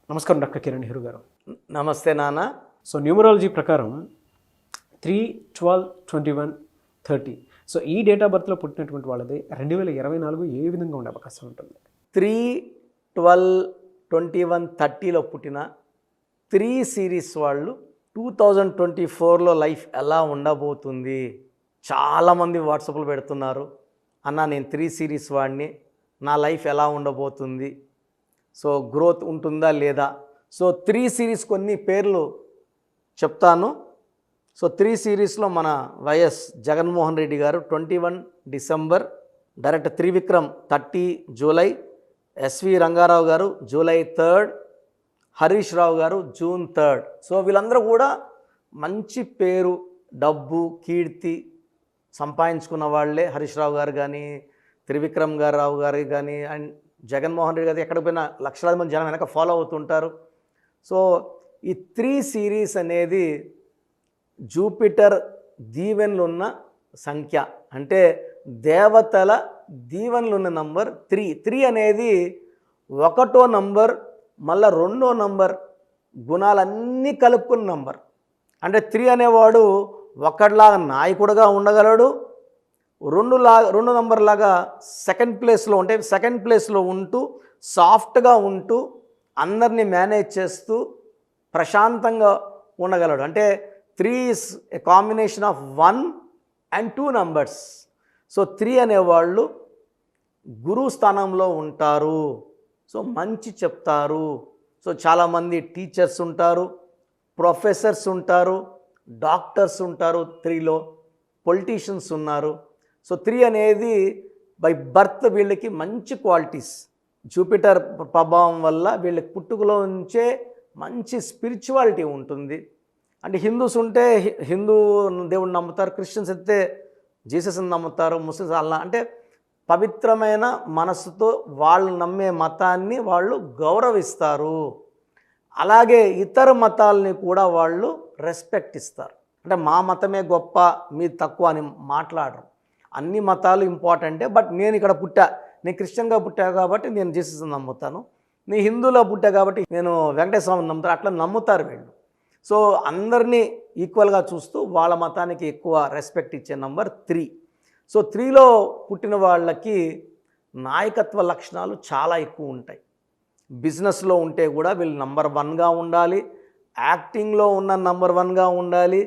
నమస్కారం డాక్టర్ కిరణ్ నెహ్రూ గారు. నమస్తే నాన్న. సో న్యూమరాలజీ ప్రకారం 3, 12, 21, 30 సో ఈ డేట్ ఆఫ్ బర్త్లో పుట్టినటువంటి వాళ్ళది 2024 ఏ విధంగా ఉండే అవకాశం ఉంటుంది? 3, 12, 21, 30లో పుట్టిన 3 సిరీస్ వాళ్ళు 2024లో లైఫ్ ఎలా ఉండబోతుంది? చాలామంది వాట్సాప్లో పెడుతున్నారు, అన్న నేను 3 సిరీస్ వాడిని, నా లైఫ్ ఎలా ఉండబోతుంది, సో గ్రోత్ ఉంటుందా లేదా? సో 3 సిరీస్ కొన్ని పేర్లు చెప్తాను. సో 3 సిరీస్లో మన వైఎస్ జగన్మోహన్ రెడ్డి గారు 21 December, direct Trivikram 30 July, S V Ranga Rao గారు జూలై 3rd, హరీష్ రావు గారు జూన్ 3rd. సో వీళ్ళందరూ కూడా మంచి పేరు, డబ్బు, కీర్తి సంపాదించుకున్న వాళ్ళే. హరీష్ రావు గారు కానీ, త్రివిక్రమ్ రావు గారు కానీ, అండ్ జగన్మోహన్ రెడ్డి గారు ఎక్కడికి పోయినా లక్షలాది మంది జనం వెనక ఫాలో అవుతుంటారు. సో ఈ 3 సిరీస్ అనేది జూపిటర్ దీవెనలు ఉన్న సంఖ్య, అంటే దేవతల దీవెనలు ఉన్న నంబర్ 3 అనేది 1వ నంబర్, మళ్ళీ 2వ నంబర్ గుణాలన్నీ కలుపుకున్న నంబర్. అంటే 3 అనేవాడు ఒకటిలాగా నాయకుడుగా ఉండగలడు, 2 నంబర్ లాగా సెకండ్ ప్లేస్లో ఉంటూ సాఫ్ట్గా ఉంటూ అందరినీ మేనేజ్ చేస్తూ ప్రశాంతంగా ఉండగలడు. అంటే 3 is a combination of 1 and 2 numbers. So 3 అనేవాళ్ళు గురువు స్థానంలో ఉంటారు. సో మంచి చెప్తారు. సో చాలామంది టీచర్స్ ఉంటారు, ప్రొఫెసర్స్ ఉంటారు, డాక్టర్స్ ఉంటారు, 3లో పొలిటీషియన్స్ ఉన్నారు. సో 3 అనేది బై బర్త్ వీళ్ళకి మంచి క్వాలిటీస్, జూపిటర్ ప్రభావం వల్ల వీళ్ళకి పుట్టుకలో నుంచే మంచి స్పిరిచువాలిటీ ఉంటుంది. అంటే హిందూస్ ఉంటే హిందూ దేవుడిని నమ్ముతారు, క్రిస్టియన్స్ అయితే జీసస్ని నమ్ముతారు, ముస్లిమ్స్ అల్లా. అంటే పవిత్రమైన మనసుతో వాళ్ళు నమ్మే మతాన్ని వాళ్ళు గౌరవిస్తారు. అలాగే ఇతర మతాలని కూడా వాళ్ళు రెస్పెక్ట్ ఇస్తారు. అంటే మా మతమే గొప్ప, మీ తక్కువ అని మాట్లాడరు. అన్ని మతాలు ఇంపార్టెంటే, బట్ నేను ఇక్కడ పుట్టా, నేను క్రిస్టియన్గా పుట్టా కాబట్టి నేను జీసస్ని నమ్ముతాను, నీ హిందూలో పుట్టా కాబట్టి నేను వెంకటేశ్వర స్వామిని నమ్ముతాను, అట్లా నమ్ముతారు వీళ్ళు. సో అందరినీ ఈక్వల్గా చూస్తూ వాళ్ళ మతానికి ఎక్కువ రెస్పెక్ట్ ఇచ్చే నంబర్ 3. సో 3లో పుట్టిన వాళ్ళకి నాయకత్వ లక్షణాలు చాలా ఎక్కువ ఉంటాయి. బిజినెస్లో ఉంటే కూడా వీళ్ళు నంబర్ 1గా ఉండాలి, యాక్టింగ్లో ఉన్న నంబర్ 1గా ఉండాలి,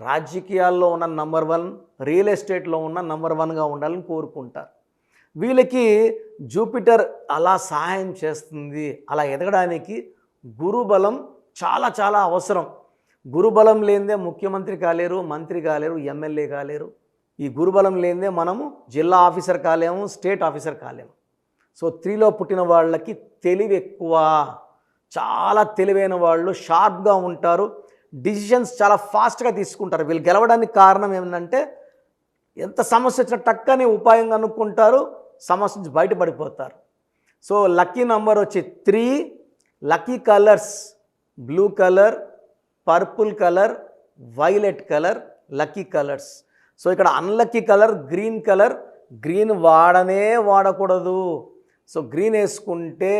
రాజకీయాల్లో ఉన్న నంబర్ 1, రియల్ ఎస్టేట్లో ఉన్న నంబర్ 1గా ఉండాలని కోరుకుంటారు. వీళ్ళకి జూపిటర్ అలా సహాయం చేస్తుంది. అలా ఎదగడానికి గురుబలం చాలా చాలా అవసరం. గురుబలం లేనిదే ముఖ్యమంత్రి కాలేరు, మంత్రి కాలేరు, ఎమ్మెల్యే కాలేరు. ఈ గురుబలం లేనిదే మనము జిల్లా ఆఫీసర్ కాలేము, స్టేట్ ఆఫీసర్ కాలేము. సో 3లో పుట్టిన వాళ్ళకి తెలివి ఎక్కువ, చాలా తెలివైన వాళ్ళు, షార్ప్గా ఉంటారు, డిసిషన్స్ చాలా ఫాస్ట్గా తీసుకుంటారు. వీళ్ళు గెలవడానికి కారణం ఏమిటంటే ఎంత సమస్య వచ్చినా టక్కని ఉపాయం కనుక్కుంటారు, సమస్య నుంచి బయటపడిపోతారు. సో లక్కీ నంబర్ వచ్చి 3, lucky colours blue colour, purple colour, violet colour lucky colours. So ఇక్కడ unlucky colour green colour. Green వాడకూడదు. సో గ్రీన్ వేసుకుంటే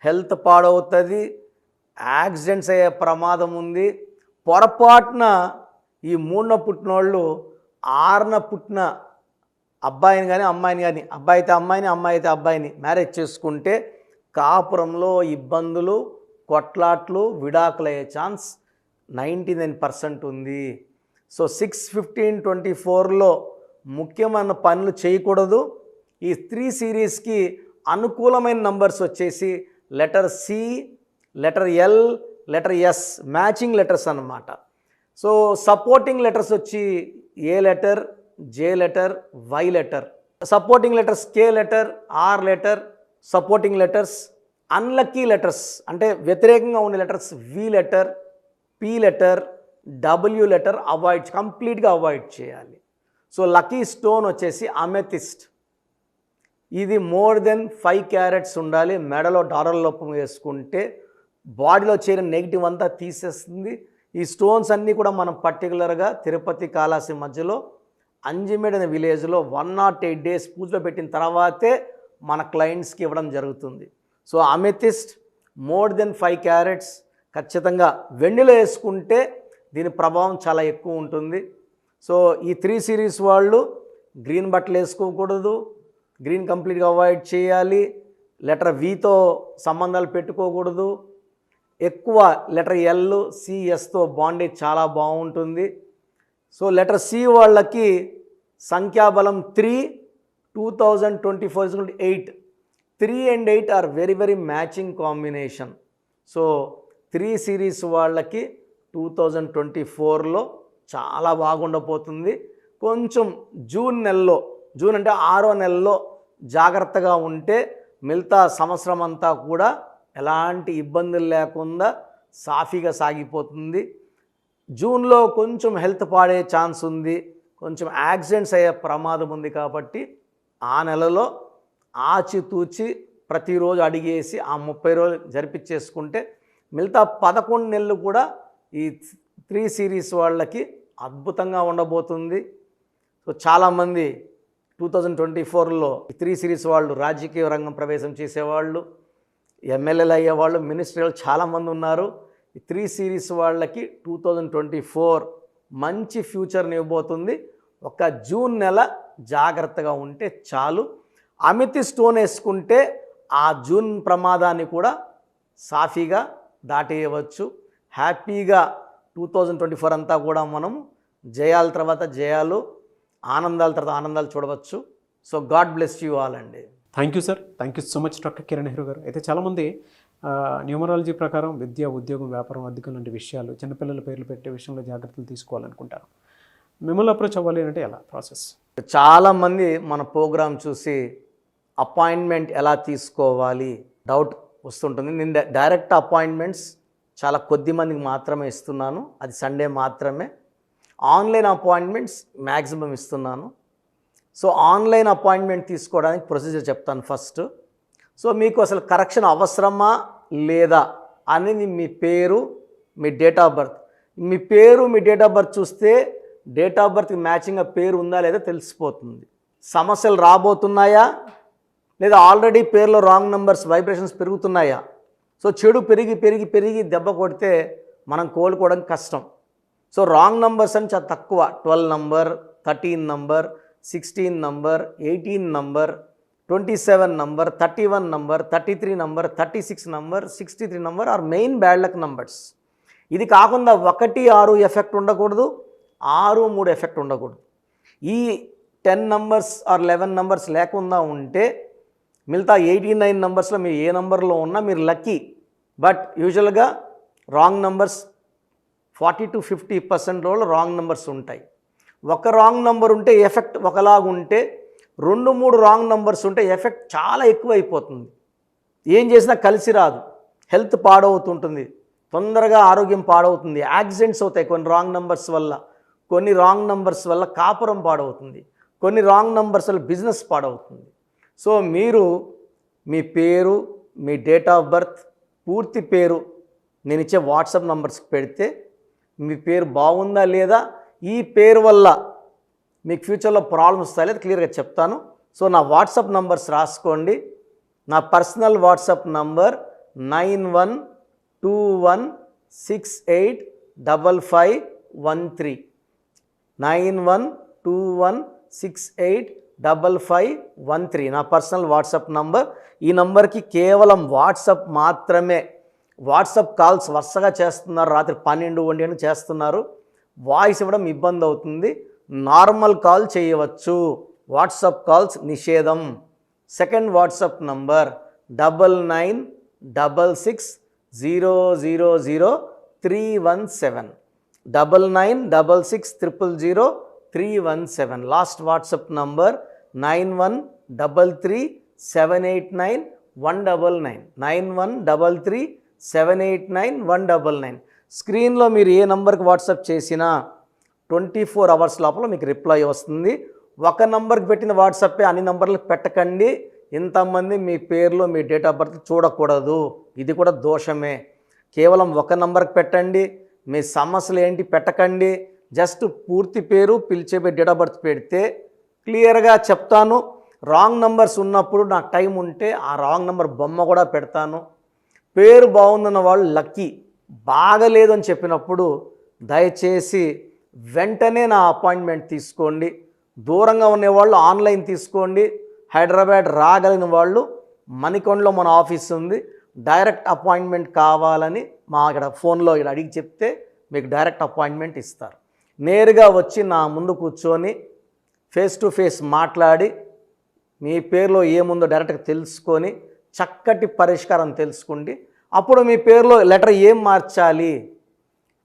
హెల్త్ పాడవుతుంది, యాక్సిడెంట్స్ అయ్యే ప్రమాదం ఉంది. పొరపాటున ఈ 3న పుట్టిన వాళ్ళు 6న పుట్టిన అబ్బాయిని కానీ అమ్మాయిని కానీ, అబ్బాయి అయితే అమ్మాయిని, అమ్మాయి అయితే అబ్బాయిని మ్యారేజ్ చేసుకుంటే కాపురంలో ఇబ్బందులు, కొట్లాట్లు, విడాకులయ్యే ఛాన్స్ 99% ఉంది. సో 6/15/24లో ముఖ్యమైన పనులు చేయకూడదు. ఈ 3 సిరీస్కి అనుకూలమైన నంబర్స్ వచ్చేసి letter C, letter L, letter S, matching letters అన్నమాట. సో సపోర్టింగ్ లెటర్స్ వచ్చి A letter, J letter, Y letter. Supporting letters K letter, R letter supporting letters. Unlucky letters అంటే వ్యతిరేకంగా ఉండే letters V letter, P letter, W letter కంప్లీట్గా avoid చేయాలి. So lucky stone వచ్చేసి amethyst. ఇది more than 5 carats ఉండాలి. మెడలో dollar లోపం వేసుకుంటే బాడీలో చేరిన నెగిటివ్ అంతా తీసేస్తుంది. ఈ స్టోన్స్ అన్నీ కూడా మనం పర్టికులర్గా తిరుపతి కాళాసి మధ్యలో అంజిమేడ్ అనే విలేజ్లో 108 డేస్ పూజలో పెట్టిన తర్వాతే మన క్లయింట్స్కి ఇవ్వడం జరుగుతుంది. So amethyst, more than 5 carats ఖచ్చితంగా వెండిలో వేసుకుంటే దీని ప్రభావం చాలా ఎక్కువ ఉంటుంది. సో ఈ 3 సిరీస్ వాళ్ళు గ్రీన్ బట్టలు వేసుకోకూడదు, గ్రీన్ కంప్లీట్గా అవాయిడ్ చేయాలి, లెటర్ వితో సంబంధాలు పెట్టుకోకూడదు, ఎక్కువ లెటర్ ఎల్ సిఎస్తో బాండేజ్ చాలా బాగుంటుంది. సో లెటర్ సి వాళ్ళకి సంఖ్యాబలం 3, 2024 8, 3 and 8 are very very matching combination. So 3 series వాళ్ళకి 2024లో చాలా బాగుండబోతుంది. కొంచెం జూన్ అంటే 6వ నెలలో జాగ్రత్తగా ఉంటే మిగతా సంవత్సరం అంతా కూడా ఎలాంటి ఇబ్బందులు లేకుండా సాఫీగా సాగిపోతుంది. జూన్లో కొంచెం హెల్త్ పాడే ఛాన్స్ ఉంది, కొంచెం యాక్సిడెంట్స్ అయ్యే ప్రమాదం ఉంది. కాబట్టి ఆ నెలలో ఆచితూచి ప్రతిరోజు అడిగేసి ఆ 30 రోజులు జరిపించేసుకుంటే మిగతా 11 నెలలు కూడా ఈ 3 సిరీస్ వాళ్ళకి అద్భుతంగా ఉండబోతుంది. సో చాలామంది 2024లో 3 సిరీస్ వాళ్ళు రాజకీయ రంగం ప్రవేశం చేసేవాళ్ళు, ఎమ్మెల్యేలు అయ్యేవాళ్ళు, మినిస్టర్లు చాలామంది ఉన్నారు. ఈ 3 సిరీస్ వాళ్ళకి 2024 మంచి ఫ్యూచర్ని ఇవ్వబోతుంది. ఒక జూన్ నెల జాగ్రత్తగా ఉంటే చాలు. అమితి స్టోన్ వేసుకుంటే ఆ జూన్ ప్రమాదాన్ని కూడా సాఫీగా దాటేయవచ్చు. హ్యాపీగా 2024 అంతా కూడా మనం జయాల తర్వాత జయాలు, ఆనందాల తర్వాత ఆనందాలు చూడవచ్చు. So God bless you all అండి. Thank you sir, thank you so much doctor Kiran Nehru గారు. అయితే చాలామంది న్యూమరాలజీ ప్రకారం విద్య, ఉద్యోగం, వ్యాపారం, అధికం లాంటి విషయాలు, చిన్నపిల్లల పేర్లు పెట్టే విషయంలో జాగ్రత్తలు తీసుకోవాలనుకుంటారు. మిమ్మల్ని అప్రోచ్ అవ్వాలి అంటే ఎలా ప్రాసెస్? చాలామంది మన ప్రోగ్రాం చూసి అపాయింట్మెంట్ ఎలా తీసుకోవాలి డౌట్ వస్తుంటుంది. నేను డైరెక్ట్ అపాయింట్మెంట్స్ చాలా కొద్ది మందికి మాత్రమే ఇస్తున్నాను, అది సండే మాత్రమే. ఆన్లైన్ అపాయింట్మెంట్స్ మ్యాక్సిమం ఇస్తున్నాను. సో ఆన్లైన్ అపాయింట్మెంట్ తీసుకోవడానికి ప్రొసీజర్ చెప్తాను ఫస్ట్. సో మీకు అసలు కరెక్షన్ అవసరమా లేదా అనేది మీ పేరు, మీ డేట్ ఆఫ్ బర్త్. మీ పేరు, మీ డేట్ ఆఫ్ బర్త్ చూస్తే డేట్ ఆఫ్ బర్త్కి మ్యాచింగ్గా పేరు ఉందా లేదా తెలిసిపోతుంది. సమస్యలు రాబోతున్నాయా లేదా ఆల్రెడీ పేరులో రాంగ్ నెంబర్స్ వైబ్రేషన్స్ పెరుగుతున్నాయా? సో చెడు పెరిగి పెరిగి పెరిగి దెబ్బ కొడితే మనం కోలుకోవడం కష్టం. సో రాంగ్ నంబర్స్ అని చాలా తక్కువ. 12 number, 13 number, 16 number, 18 number, 27 number, 31 number, 33 number, 36 number, 63 number are main bad luck numbers. ఇది కాకుండా 1, 6 ఎఫెక్ట్ ఉండకూడదు, 6, 3 ఎఫెక్ట్ ఉండకూడదు. ఈ 10 నంబర్స్ ఆర్ 11 నంబర్స్ లేకుండా ఉంటే మిగతా 89 నంబర్స్లో మీరు ఏ నంబర్లో ఉన్నా మీరు లక్కీ. బట్ యూజువల్గా wrong numbers 40 to 50% wrong numbers ఉంటాయి. ఒక రాంగ్ నెంబర్ ఉంటే ఎఫెక్ట్ ఒకలాగుంటే 2, 3 రాంగ్ నెంబర్స్ ఉంటే ఎఫెక్ట్ చాలా ఎక్కువ అయిపోతుంది. ఏం చేసినా కలిసి రాదు, హెల్త్ పాడవుతుంటుంది, తొందరగా ఆరోగ్యం పాడవుతుంది, యాక్సిడెంట్స్ అవుతాయి కొన్ని రాంగ్ నెంబర్స్ వల్ల. కొన్ని రాంగ్ నెంబర్స్ వల్ల కాపురం పాడవుతుంది, కొన్ని రాంగ్ నెంబర్స్ వల్ల బిజినెస్ పాడవుతుంది. సో మీరు మీ పేరు, మీ డేట్ ఆఫ్ బర్త్, పూర్తి పేరు నేను ఇచ్చే వాట్సాప్ నంబర్స్కి పెడితే మీ పేరు బాగుందా లేదా, ఈ పేరు వల్ల మీకు ఫ్యూచర్లో ప్రాబ్లమ్స్ వస్తాయి లేదా క్లియర్గా చెప్తాను. సో నా వాట్సాప్ నంబర్స్ రాసుకోండి. నా పర్సనల్ వాట్సాప్ నంబర్ 9121685513 9121685513 నా పర్సనల్ వాట్సాప్ నంబర్. ఈ నంబర్కి కేవలం వాట్సాప్ మాత్రమే. వాట్సాప్ కాల్స్ వరుసగా చేస్తున్నారు, రాత్రి 12, 1 చేస్తున్నారు, వాయిస్ ఇవ్వడం ఇబ్బంది అవుతుంది. నార్మల్ కాల్ చేయవచ్చు, వాట్సాప్ కాల్స్ నిషేధం. Second WhatsApp number 9966000317 9966000317. Last WhatsApp number 9133789199 9133789199. స్క్రీన్లో మీరు ఏ నంబర్కి వాట్సాప్ చేసినా 24 అవర్స్ లోపల మీకు రిప్లై వస్తుంది. ఒక నంబర్కి పెట్టిన వాట్సాపే అన్ని నంబర్లకు పెట్టకండి. ఇంతమంది మీ పేర్లు, మీ డేట్ ఆఫ్ బర్త్ చూడకూడదు, ఇది కూడా దోషమే. కేవలం ఒక నంబర్కి పెట్టండి. మీ సమస్యలు ఏంటి పెట్టకండి. జస్ట్ పూర్తి పేరు, పిలిచే డేట్ ఆఫ్ బర్త్ పెడితే క్లియర్గా చెప్తాను. రాంగ్ నంబర్స్ ఉన్నప్పుడు నాకు టైం ఉంటే ఆ రాంగ్ నంబర్ బొమ్మ కూడా పెడతాను. పేరు బాగుందన్న వాళ్ళు లక్కీ. బాగలేదు అని చెప్పినప్పుడు దయచేసి వెంటనే నా అపాయింట్మెంట్ తీసుకోండి. దూరంగా ఉండేవాళ్ళు ఆన్లైన్ తీసుకోండి. హైదరాబాద్ రాగలిగిన వాళ్ళు మణికొండలో మన ఆఫీస్ ఉంది. డైరెక్ట్ అపాయింట్మెంట్ కావాలని మా ఇక్కడ ఫోన్లో ఇక్కడ అడిగి చెప్తే మీకు డైరెక్ట్ అపాయింట్మెంట్ ఇస్తారు. నేరుగా వచ్చి నా ముందు కూర్చొని ఫేస్ టు ఫేస్ మాట్లాడి మీ పేరులో ఏముందో డైరెక్ట్గా తెలుసుకొని చక్కటి పరిష్కారం తెలుసుకోండి. అప్పుడు మీ పేరులో లెటర్ ఏం మార్చాలి,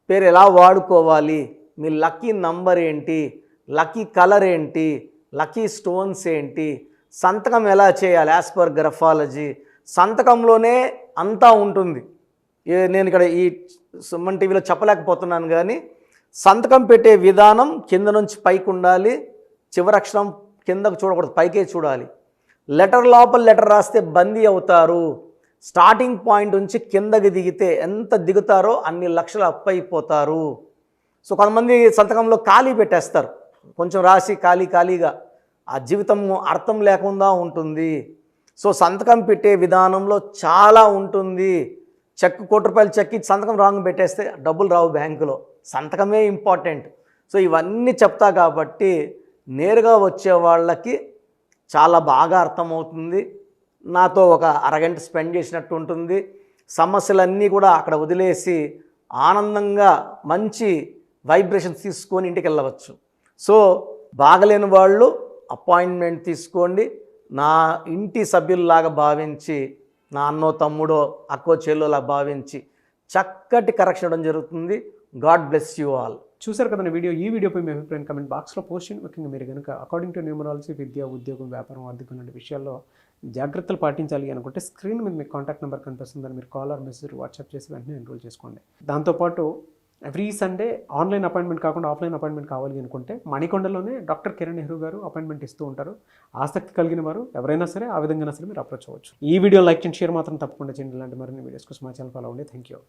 పేరు ఎలా వాడుకోవాలి, మీ లక్కీ నంబర్ ఏంటి, లక్కీ కలర్ ఏంటి, లక్కీ స్టోన్స్ ఏంటి, సంతకం ఎలా చేయాలి యాజ్ పర్ గ్రఫాలజీ, సంతకంలోనే అంతా ఉంటుంది. నేను ఇక్కడ ఈ సుమన్ టీవీలో చెప్పలేకపోతున్నాను కానీ సంతకం పెట్టే విధానం కింద నుంచి పైకి ఉండాలి. చివరి అక్షరం కిందకు చూడకూడదు, పైకే చూడాలి. లెటర్ లోపల లెటర్ రాస్తే బందీ అవుతారు. స్టార్టింగ్ పాయింట్ నుంచి కిందకి దిగితే ఎంత దిగుతారో అన్ని లక్షలు అప్పు అయిపోతారు. సో కొంతమంది సంతకంలో ఖాళీ పెట్టేస్తారు, కొంచెం రాసి ఖాళీగా ఆ జీవితం అర్థం లేకుండా ఉంటుంది. సో సంతకం పెట్టే విధానంలో చాలా ఉంటుంది. చెక్ ₹1,00,000 చెక్ ఇచ్చి సంతకం రాంగ్ పెట్టేస్తే డబ్బులు రావు బ్యాంకులో. సంతకమే ఇంపార్టెంట్. సో ఇవన్నీ చెప్తా కాబట్టి నేరుగా వచ్చే వాళ్ళకి చాలా బాగా అర్థమవుతుంది. నాతో ఒక అరగంట స్పెండ్ చేసినట్టు ఉంటుంది. సమస్యలన్నీ కూడా అక్కడ వదిలేసి ఆనందంగా మంచి వైబ్రేషన్స్ తీసుకొని ఇంటికి వెళ్ళవచ్చు. సో బాగలేని వాళ్ళు అపాయింట్మెంట్ తీసుకోండి. నా ఇంటి సభ్యుల్లాగా భావించి, నా అన్నో తమ్ముడో అక్కో చెల్లోలా భావించి చక్కటి కరెక్షన్ ఇవ్వడం జరుగుతుంది. God bless you all. చూసారు కదా వీడియో. ఈ వీడియోపై మీ అభిప్రాయం కమెంట్ బాక్స్లో పోస్ట్ చేయండి. ముఖ్యంగా మీరు కనుక అకార్డింగ్ టు న్యూమరాలజీ విద్య, ఉద్యోగం, వ్యాపారం, ఆర్థికం లాంటి విషయాల్లో జాగ్రత్తలు పాటించాలి అనుకుంటే స్క్రీన్ మీద మీకు కాంటాక్ట్ నెంబర్ కనిపిస్తుందని మీరు కాల్ ఆర్ మెసేజ్ వాట్సాప్ చేసి వెంటనే ఎన్రోల్ చేసుకోండి. దాంతోపాటు ఎవ్రీ సండే ఆన్లైన్ అపాయింట్మెంట్ కాకుండా ఆఫ్లైన్ అపాయింట్మెంట్ కావాలి అనుకుంటే మణికొండలోనే డాక్టర్ కిరణ్ నెహ్రూ గారు అపాయింట్మెంట్ ఇస్తూ ఉంటారు. ఆసక్తి కలిగిన వారు ఎవరైనా సరే ఆ విధంగా సరే మీరు అప్రోచ్ అవ్వచ్చు. ఈ వీడియో లైక్ అండ్ షేర్ మాత్రం తప్పకుండా చేయండి. ఇలాంటి మరిన్ని వీడియోస్ కోసం మా ఛానల్ ఫాలో అవ్వండి. Thank you.